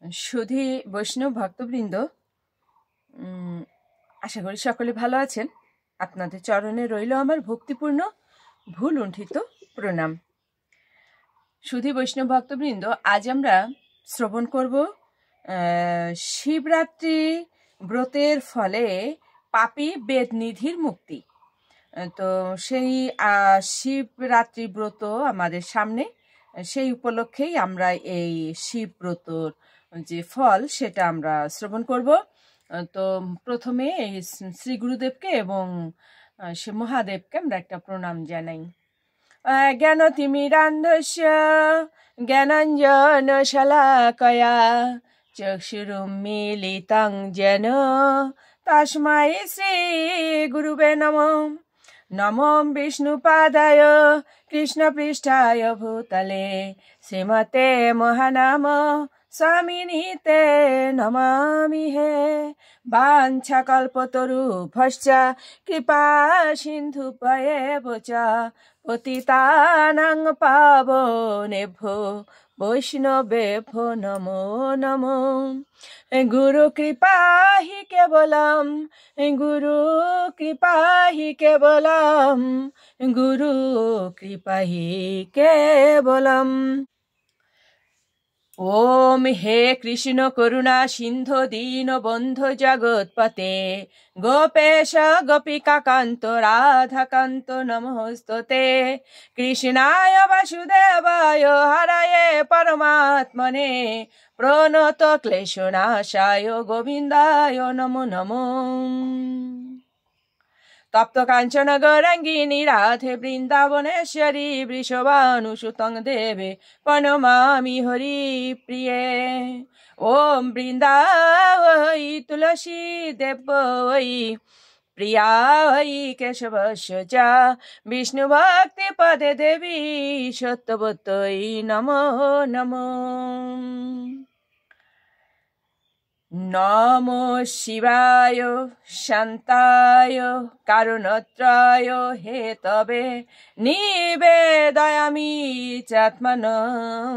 সুধী বৈষ্ণব ভক্তবৃন্দ, আশা করি সকলে ভালো আছেন। আপনাদের চরণে রইল আমার ভক্তিপূর্ণ ভুল লুণ্ঠিত প্রণাম। সুধী বৈষ্ণব ভক্তবৃন্দ, আজ আমরা শ্রবণ করব শিবরাত্রি ব্রতের ফলে পাপী বেদনিধির মুক্তি। তো সেই শিবরাত্রি ব্রত আমাদের সামনে, সেই উপলক্ষেই আমরা এই শিবব্রতর যে ফল সেটা আমরা শ্রবণ করব। তো প্রথমে এই শ্রী গুরুদেবকে এবং সে মহাদেবকে আমরা একটা প্রণাম জানাই। জ্ঞানতিমিরান্ধস্য জ্ঞানাঞ্জন শলাকয়া চক্ষুরুন্মীলিतं येन তস্मै শ্রী গুরুবে নমঃ। নমো বিষ্ণুপাদায় কৃষ্ণপৃষ্ঠায় ভূতলে শ্রীমতে মহানাম স্বামিনীতে নমামি হে। বাঞ্ছাকল্পতরুভ্যশ্চ কৃপা সিন্ধুভ্যেব চ পতিতানাং পাবনেভ্যো বৈষ্ণবেভ্যো নমো নমো। গুরু কৃপা হি কেবলম, গুরু কৃপা হি কেবলম, গুরু কৃপা হি কেবলম। ওম হে কৃষ্ণ করুণা সিন্ধু দীন বন্ধু জগৎপতে গোপেশ গোপিকা কান্ত রাধাকান্ত নমস্তুতে। কৃষ্ণায় বাসুদেবায় হরয়ে পরমাত্মনে প্রণত ক্লেশনাশায় গোবিন্দায় নমো নমো। তপ্ত কাঞ্চন গৌরাঙ্গিনী রাধে বৃন্দাবনেশ্বরী বৃষভানুসুতং দেবে প্রণমামি হরি প্রিয়ে। ওম বৃন্দাবৈ তুলসী দেবৈ প্রিয়াই কেশবস্য চ বিষ্ণু ভক্তি পদে দেবী সত্যবতৈ নমো নমো। নমো শিবায় শান্তায় কারুণত্রায় হেতবে নিবেদয়ামি চাত্মনং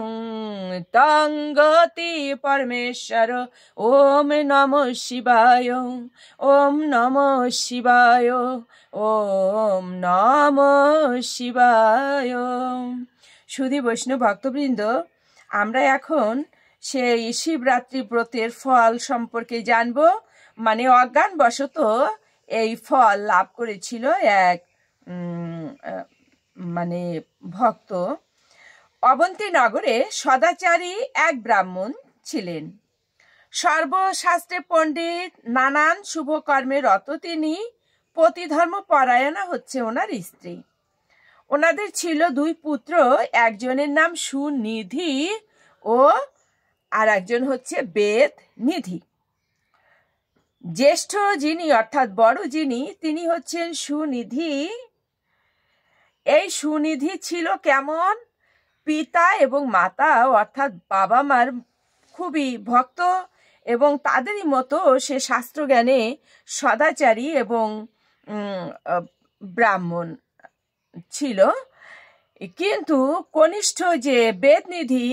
তং গতি পরমেশ্বর। ওম নমো শিবায়, ওম নমো শিবায়, ওম নমো শিবায়। সুধী বৈষ্ণব ভক্তবৃন্দ, আমরা এখন সেই শিবরাত্রি ব্রতের ফল সম্পর্কে জানব। মানে অজ্ঞানবশত এই ফল লাভ করেছিল এক মানে ভক্ত। অবন্তী নগরে সদাচারী এক ব্রাহ্মণ ছিলেন, সর্বশাস্ত্রে পণ্ডিত, নানান শুভ কর্মে রত তিনি। পতিধর্ম পরায়ণা হচ্ছে ওনার স্ত্রী। ওনাদের ছিল দুই পুত্র, একজনের নাম সুনিধি ও আর একজন হচ্ছে বেদ নিধি। জ্যেষ্ঠ যিনি অর্থাৎ বড় যিনি, তিনি হচ্ছেন সুনিধি। এই সুনিধি ছিল কেমন? পিতা এবং মাতা অর্থাৎ বাবা মার খুবই ভক্ত এবং তাদেরই মতো সে শাস্ত্রজ্ঞানে সদাচারী এবং ব্রাহ্মণ ছিল। কিন্তু কনিষ্ঠ যে বেদনিধি,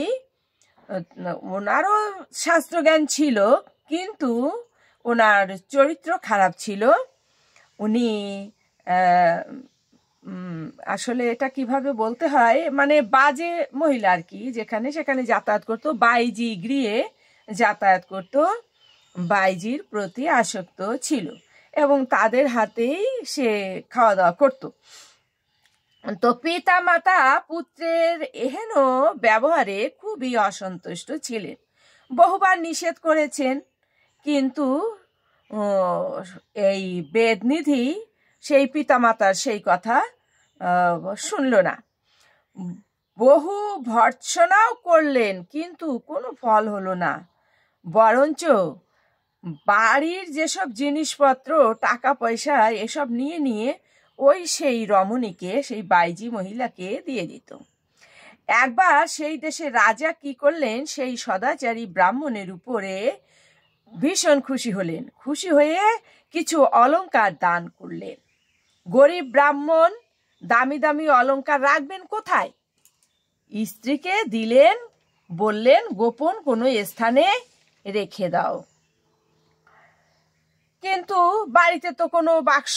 ওনারও শাস্ত্রজ্ঞান ছিল কিন্তু ওনার চরিত্র খারাপ ছিল। উনি আসলে এটা কিভাবে বলতে হয়, মানে বাজে মহিলা আর কি, যেখানে সেখানে যাতায়াত করতো, বাইজি গৃহে যাতায়াত করত, বাইজির প্রতি আসক্ত ছিল এবং তাদের হাতেই সে খাওয়া দাওয়া করত। তো পিতা মাতা পুত্রের এহেন ব্যবহারে খুবই অসন্তুষ্ট ছিলেন, বহুবার নিষেধ করেছেন, কিন্তু এই বেদনিধি সেই পিতামাতার সেই কথা শুনল না। বহু ভর্ৎসনাও করলেন কিন্তু কোনো ফল হলো না। বরঞ্চ বাড়ির যেসব জিনিসপত্র, টাকা পয়সা এসব নিয়ে নিয়ে ওই সেই রমণীকে, সেই বাইজি মহিলাকে দিয়ে দিত। একবার সেই দেশের রাজা কি করলেন, সেই সদাচারী ব্রাহ্মণের উপরে ভীষণ খুশি হলেন। খুশি হয়ে কিছু অলংকার দান করলেন। গরিব ব্রাহ্মণ দামি দামি অলংকার রাখবেন কোথায়? স্ত্রীকে দিলেন, বললেন গোপন কোনো স্থানে রেখে দাও। কিন্তু বাড়িতে তো কোনো বাক্স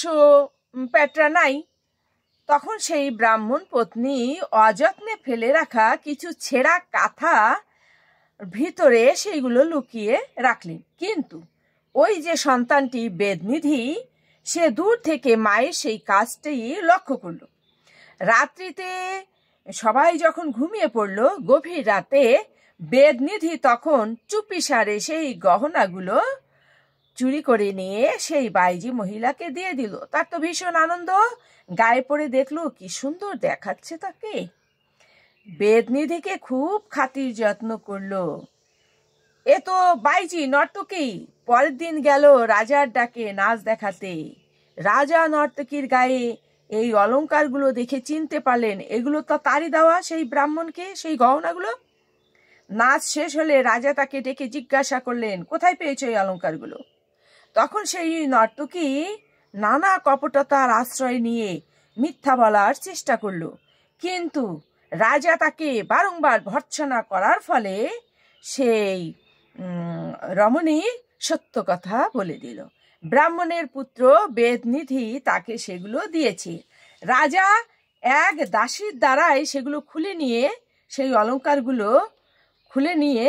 প্যাটরা নাই। তখন সেই ব্রাহ্মণ পত্নী অযত্নে ফেলে রাখা কিছু ছেঁড়া কাঁথা ভিতরে সেইগুলো লুকিয়ে রাখলেন। কিন্তু ওই যে সন্তানটি বেদনিধি, সে দূর থেকে মায়ের সেই কাজটি লক্ষ্য করল। রাত্রিতে সবাই যখন ঘুমিয়ে পড়ল, গভীর রাতে বেদনিধি তখন চুপিসারে সেই গহনাগুলো চুরি করে নিয়ে সেই বাইজি মহিলাকে দিয়ে দিল। তার তো ভীষণ আনন্দ, গায়ে পড়ে দেখলো কি সুন্দর দেখাচ্ছে তাকে। বেদনিধিকে খুব খাতির যত্ন করলো। এ তো বাইজি নর্তকী। পরের দিন গেল রাজার ডাকে নাচ দেখাতে। রাজা নর্তকীর গায়ে এই অলংকারগুলো দেখে চিনতে পারলেন এগুলো তো তারই দেওয়া সেই ব্রাহ্মণকে, সেই গহনাগুলো। নাচ শেষ হলে রাজা তাকে ডেকে জিজ্ঞাসা করলেন, কোথায় পেয়েছো এই অলংকারগুলো? তখন সেই নর্তকী নানা কপটতার আশ্রয় নিয়ে মিথ্যা বলার চেষ্টা করল। কিন্তু রাজা তাকে বারংবার ভর্ৎসনা করার ফলে সেই রমণী সত্য কথা বলে দিল। ব্রাহ্মণের পুত্র বেদনিধি তাকে সেগুলো দিয়েছে। রাজা এক দাসীর দ্বারাই সেগুলো খুলে নিয়ে, সেই অলংকারগুলো খুলে নিয়ে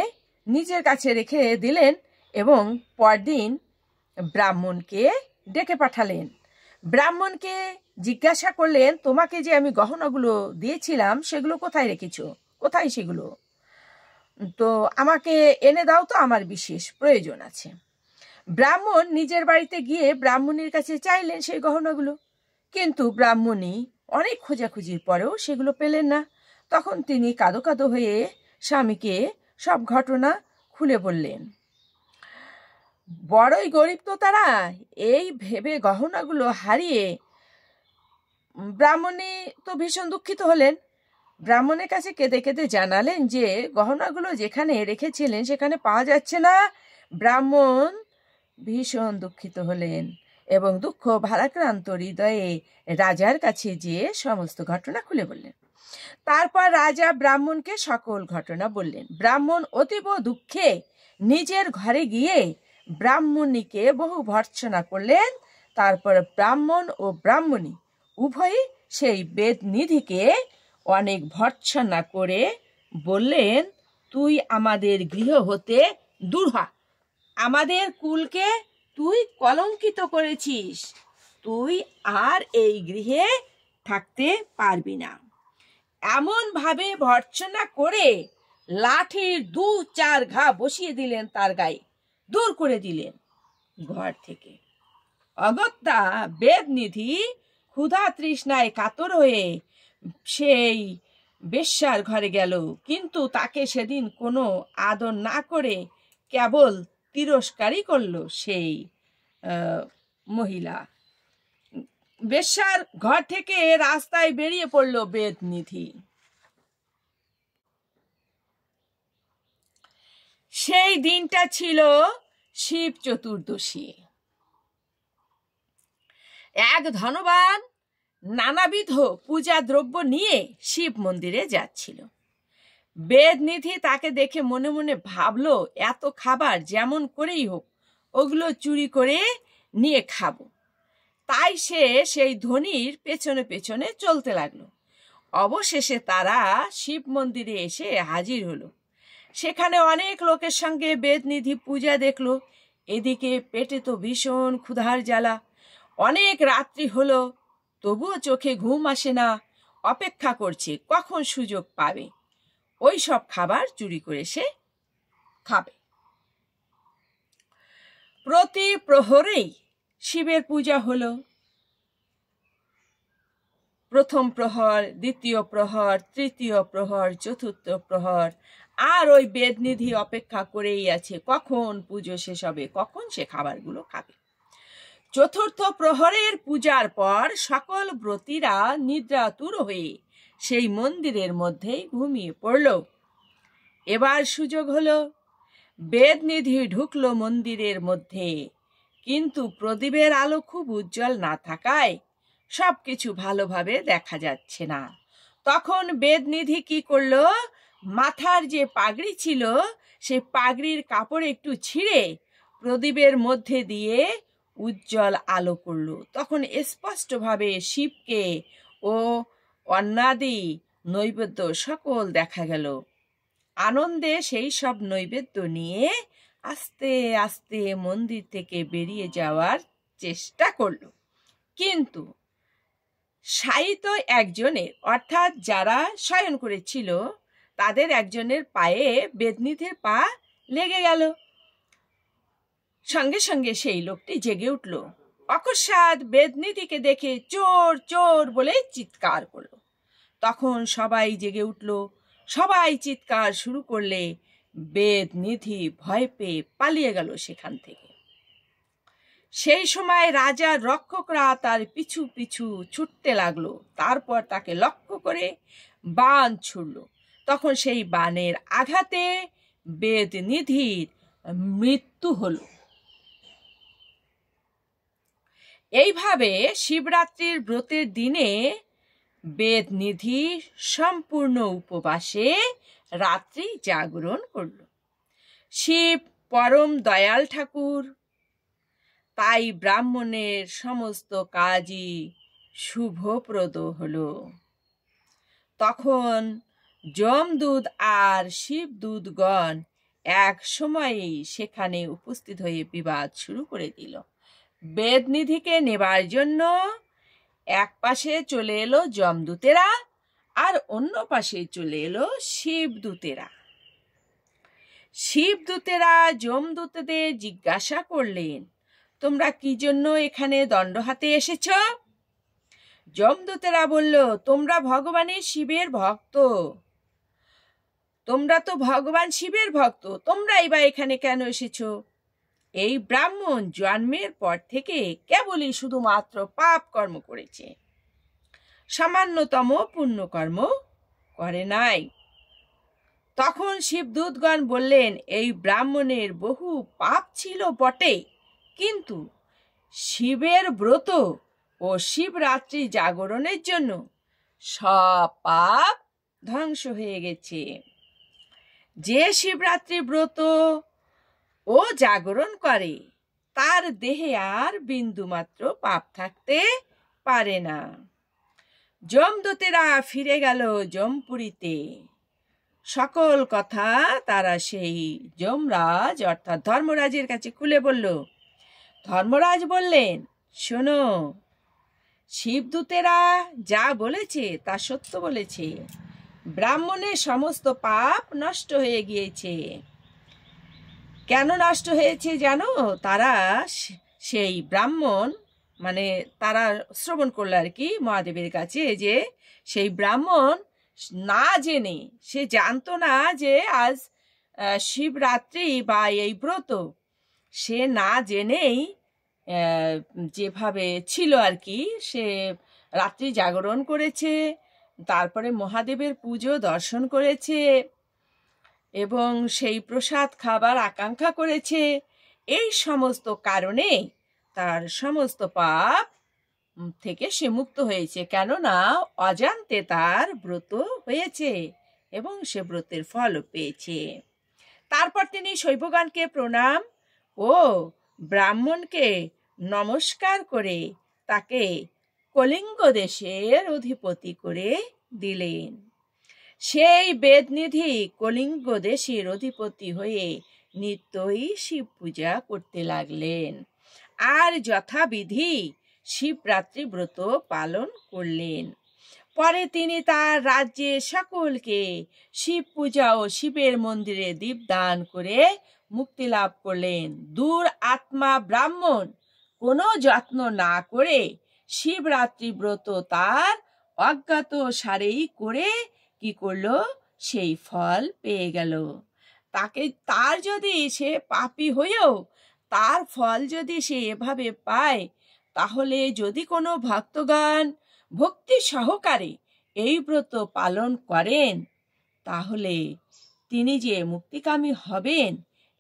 নিজের কাছে রেখে দিলেন এবং পরদিন ব্রাহ্মণকে ডেকে পাঠালেন। ব্রাহ্মণকে জিজ্ঞাসা করলেন, তোমাকে যে আমি গহনাগুলো দিয়েছিলাম সেগুলো কোথায় রেখেছো? কোথায় সেগুলো? তো আমাকে এনে দাও তো, আমার বিশেষ প্রয়োজন আছে। ব্রাহ্মণ নিজের বাড়িতে গিয়ে ব্রাহ্মণীর কাছে চাইলেন সেই গহনাগুলো, কিন্তু ব্রাহ্মণী অনেক খোঁজাখুঁজির পরেও সেগুলো পেলেন না। তখন তিনি কাঁদো কাঁদো হয়ে স্বামীকে সব ঘটনা খুলে বললেন। বড়ই গরিব তো তারা, এই ভেবে গহনাগুলো হারিয়ে ব্রাহ্মণী তো ভীষণ দুঃখিত হলেন। ব্রাহ্মণের কাছে কেঁদে কেঁদে জানালেন যে গহনাগুলো যেখানে রেখেছিলেন সেখানে পাওয়া যাচ্ছে না। ব্রাহ্মণ ভীষণ দুঃখিত হলেন এবং দুঃখ ভারাক্রান্ত হৃদয়ে রাজার কাছে যেয়ে সমস্ত ঘটনা খুলে বললেন। তারপর রাজা ব্রাহ্মণকে সকল ঘটনা বললেন। ব্রাহ্মণ অতীব দুঃখে নিজের ঘরে গিয়ে ব্রাহ্মণীকে বহু ভর্ৎসনা করলেন। তারপর ব্রাহ্মণ ও ব্রাহ্মণী উভয়ই সেই বেদনিধিকে অনেক ভর্ৎসনা করে বললেন, তুই আমাদের গৃহ হতে দূর হ, আমাদের কুলকে তুই কলঙ্কিত করেছিস, তুই আর এই গৃহে থাকতে পারবি না। এমন ভাবে ভর্ৎসনা করে লাঠির 2-4 ঘা বসিয়ে দিলেন তার গায়ে, দূর করে দিলেন ঘর থেকে। অগত্যা বেদনিধি ক্ষুধা তৃষ্ণায় কাতর হয়ে সেই বেশ্যার ঘরে গেল, কিন্তু তাকে সেদিন কোনো আদর না করে কেবল তিরস্কারই করল সেই মহিলা। বেশ্যার ঘর থেকে রাস্তায় বেরিয়ে পড়ল বেদনিধি। সেই দিনটা ছিল শিব চতুর্দশী। এক ধনবান নানাবিধ পূজা দ্রব্য নিয়ে শিব মন্দিরে যাচ্ছিল। বেদনিধি তাকে দেখে মনে মনে ভাবলো, এত খাবার যেমন করেই হোক ওগুলো চুরি করে নিয়ে খাবো। তাই সে সেই ধনীর পেছনে পেছনে চলতে লাগলো। অবশেষে তারা শিব মন্দিরে এসে হাজির হলো। সেখানে অনেক লোকের সঙ্গে বেদনিধি পূজা দেখলো। এদিকে পেটে তো ভীষণ ক্ষুধার জ্বালা। অনেক রাত্রি হলো, তবুও চোখে ঘুম আসে না। অপেক্ষা করছে কখন সুযোগ পাবে ওই সব খাবার চুরি করে সে খাবে। প্রতি প্রহরেই শিবের পূজা হলো। প্রথম প্রহর, দ্বিতীয় প্রহর, তৃতীয় প্রহর, চতুর্থ প্রহর, আর ওই বেদনিধি অপেক্ষা করেই আছে কখন পুজো শেষ হবে, কখন সে খাবারগুলো খাবে। চতুর্থ প্রহরের পূজার পর সকল ব্রতীরা নিদ্রাতুর হয়ে সেই মন্দিরের মধ্যেই ঘুমিয়ে পড়ল। এবার সুযোগ হলো। বেদনিধি ঢুকলো মন্দিরের মধ্যে, কিন্তু প্রদীপের আলো খুব উজ্জ্বল না থাকায় সবকিছু ভালোভাবে দেখা যাচ্ছে না। তখন বেদনিধি কি করলো, মাথার যে পাগড়ি ছিল সেই পাগড়ির কাপড় একটু ছিঁড়ে প্রদীপের মধ্যে দিয়ে উজ্জ্বল আলো করল। তখন স্পষ্টভাবে শিবকে ও অন্নাদি নৈবেদ্য সকল দেখা গেল। আনন্দে সেই সব নৈবেদ্য নিয়ে আস্তে আস্তে মন্দির থেকে বেরিয়ে যাওয়ার চেষ্টা করল। কিন্তু শায়িত একজনের, অর্থাৎ যারা শয়ন করেছিল তাদের একজনের পায়ে বেদনিধির পা লেগে গেল। সঙ্গে সঙ্গে সেই লোকটি জেগে উঠল। অকস্মাৎ বেদনিধিকে দেখে চোর চোর বলে চিৎকার করলো। তখন সবাই জেগে উঠল, সবাই চিৎকার শুরু করলে বেদনিধি ভয় পেয়ে পালিয়ে গেল সেখান থেকে। সেই সময় রাজার রক্ষকরা তার পিছু পিছু ছুটতে লাগলো। তারপর তাকে লক্ষ্য করে বাণ ছুড়ল। তখন সেই বাণের আঘাতে বেদনিধির মৃত্যু হলো। এইভাবে শিবরাত্রির ব্রতের দিনে বেদনিধি সম্পূর্ণ উপবাসে রাত্রি জাগরণ করল। শিব পরম দয়াল ঠাকুর, তাই ব্রাহ্মণের সমস্ত কাজই শুভপ্রদ হলো। তখন যমদূত আর শিবদূতগণ এক সময়েই সেখানে উপস্থিত হয়ে বিবাদ শুরু করে দিল। বেদনিধিকে নেবার জন্য এক পাশে চলে এলো যমদূতেরা, আর অন্য পাশে চলে এলো শিবদূতেরা। শিবদূতেরা যমদূতদের জিজ্ঞাসা করলেন, তোমরা কি জন্য এখানে দণ্ড হাতে এসেছ? যমদূতেরা বলল, তোমরা ভগবানের শিবের ভক্ত, তোমরা তো ভগবান শিবের ভক্ত, তোমরাই বা এখানে কেন এসেছো? এই ব্রাহ্মণ জন্মের পর থেকে কেবলই শুধুমাত্র পাপ কর্ম করেছে, সামান্যতম পুণ্যকর্ম করে নাই। তখন শিবদূতগণ বললেন, এই ব্রাহ্মণের বহু পাপ ছিল বটে, কিন্তু শিবের ব্রত ও শিবরাত্রি জাগরণের জন্য সব পাপ ধ্বংস হয়ে গেছে। যে শিবরাত্রি ব্রত ও জাগরণ করে তার দেহে আর বিন্দুমাত্র পাপ থাকতে পারে না। যমদূতেরা ফিরে গেল যমপুরীতে। সকল কথা তারা সেই যমরাজ অর্থাৎ ধর্মরাজের কাছে খুলে বলল। ধর্মরাজ বললেন, শোনো, শিবদূতেরা যা বলেছে তা সত্য বলেছে। ব্রাহ্মণের সমস্ত পাপ নষ্ট হয়ে গিয়েছে। কেন নষ্ট হয়েছে জানো? তারা সেই ব্রাহ্মণ, মানে তারা শ্রবণ করলো আর কি মহাদেবের কাছে, যে সেই ব্রাহ্মণ না জেনে, সে জানতো না যে আজ শিবরাত্রি বা এই ব্রত, সে না জেনেই যেভাবে ছিল আর কি, সে রাত্রি জাগরণ করেছে, তারপরে মহাদেবের পুজো দর্শন করেছে এবং সেই প্রসাদ খাবার আকাঙ্ক্ষা করেছে। এই সমস্ত কারণে তার সমস্ত পাপ থেকে সে মুক্ত হয়েছে, কেননা অজান্তে তার ব্রত হয়েছে এবং সে ব্রতের ফল পেয়েছে। তারপর তিনি শৈবগণকে প্রণাম ও ব্রাহ্মণকে নমস্কার করে তাকে কলিঙ্গ দেশের অধিপতি করে দিলেন। সেই বেদনিধি কলিঙ্গ দেশের অধিপতি হয়ে নিত্যই শিব পূজা করতে লাগলেন আর যথাবিধি শিবরাত্রি ব্রত পালন করলেন। পরে তিনি তার রাজ্যে সকলকে শিব পূজা ও শিবের মন্দিরে দীপদান করে মুক্তি লাভ করলেন। দূর আত্মা ব্রাহ্মণ কোনো যত্ন না করে শিবরাত্রি ব্রত তার অজ্ঞাত সারেই করে কি করলো, সেই ফল পেয়ে গেল। তার যদি সে পাপী হয়েও তার ফল যদি সে এভাবে পায়, তাহলে যদি কোনো ভক্তগণ ভক্তি সহকারে এই ব্রত পালন করেন, তাহলে তিনি যে মুক্তিকামী হবেন,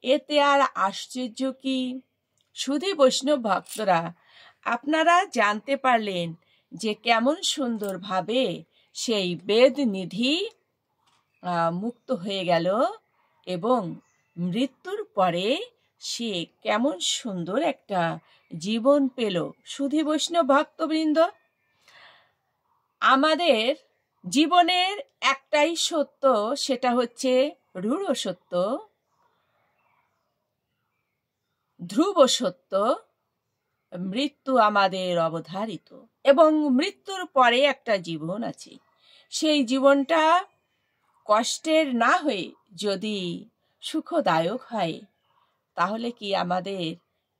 এতে আর আশ্চর্য কি? শুধু বৈষ্ণব ভক্তরা, আপনারা জানতে পারলেন যে কেমন সুন্দরভাবে সেই বেদনিধি মুক্ত হয়ে গেল এবং মৃত্যুর পরে সে কেমন সুন্দর একটা জীবন পেল। সুধী বৈষ্ণব ভক্তবৃন্দ, আমাদের জীবনের একটাই সত্য, সেটা হচ্ছে রূঢ় সত্য, ধ্রুব সত্য, মৃত্যু আমাদের অবধারিত এবং মৃত্যুর পরে একটা জীবন আছে। সেই জীবনটা কষ্টের না হয়ে যদি সুখদায়ক হয়, তাহলে কি আমাদের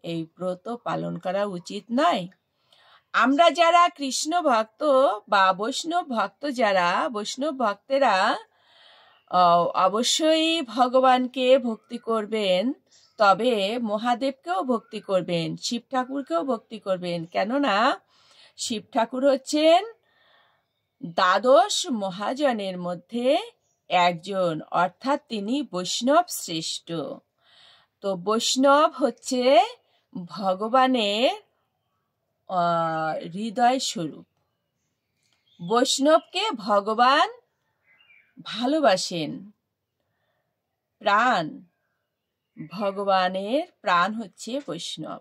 এই ব্রত পালন করা উচিত নয়? আমরা যারা কৃষ্ণ ভক্ত বা বৈষ্ণব ভক্ত, যারা বৈষ্ণব ভক্তেরা অবশ্যই ভগবানকে ভক্তি করবেন, তবে মহাদেবকেও ভক্তি করবেন, শিব ঠাকুরকেও ভক্তি করবেন। কেননা শিব ঠাকুর হচ্ছেন দ্বাদশ মহাজনের মধ্যে একজন, অর্থাৎ তিনি বৈষ্ণব শ্রেষ্ঠ। তো বৈষ্ণব হচ্ছে ভগবানের হৃদয় স্বরূপ। বৈষ্ণবকে ভগবান ভালোবাসেন, প্রাণ, ভগবানের প্রাণ হচ্ছে বৈষ্ণব।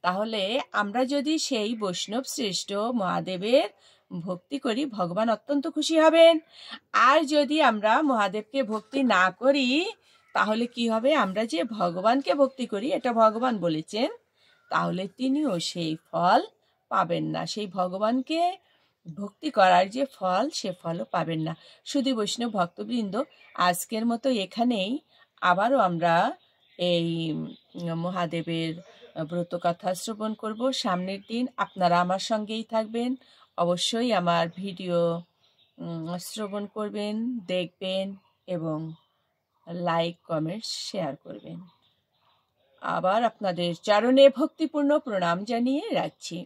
তাহলে আমরা যদি সেই বৈষ্ণব শ্রেষ্ঠ মহাদেবের ভক্তি করি, ভগবান অত্যন্ত খুশি হবেন। আর যদি আমরা মহাদেবকে ভক্তি না করি, তাহলে কি হবে? আমরা যে ভগবানকে ভক্তি করি, এটা ভগবান বলেছেন, তাহলে তিনিও সেই ফল পাবেন না। সেই ভগবানকে ভক্তি করার যে ফল, সে ফলও পাবেন না। শুধু বৈষ্ণব ভক্তবৃন্দ, আজকের মতো এখানেই। আবারও আমরা এই মহাদেবের ব্রত কথা শ্রবণ করব সামনের দিন। আপনারা আমার সঙ্গেই থাকবেন, অবশ্যই আমার ভিডিও শ্রবণ করবেন, দেখবেন এবং লাইক, কমেন্ট, শেয়ার করবেন। আবার আপনাদের চরণে ভক্তিপূর্ণ প্রণাম জানিয়ে রাখছি।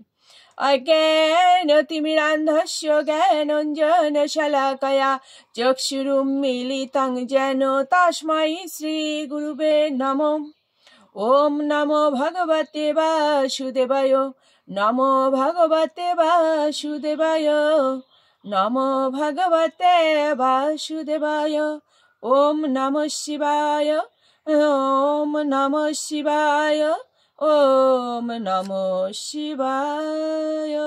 অজ্ঞানতিমিরান্ধস্য জ্ঞানাঞ্জনশলাকয়া চক্ষুরুন্মীলিতং যেন তস্मै শ্রীগুরুবে নমঃ। ওম নমো ভগবতে বাসুদেবায়, নমো ভগবতে বাসুদেবায়, নমো ভগবতে বাসুদেবায়। ওম নমঃ শিবায়, ওম নমঃ শিবায়, ওম নমঃ শিবায়।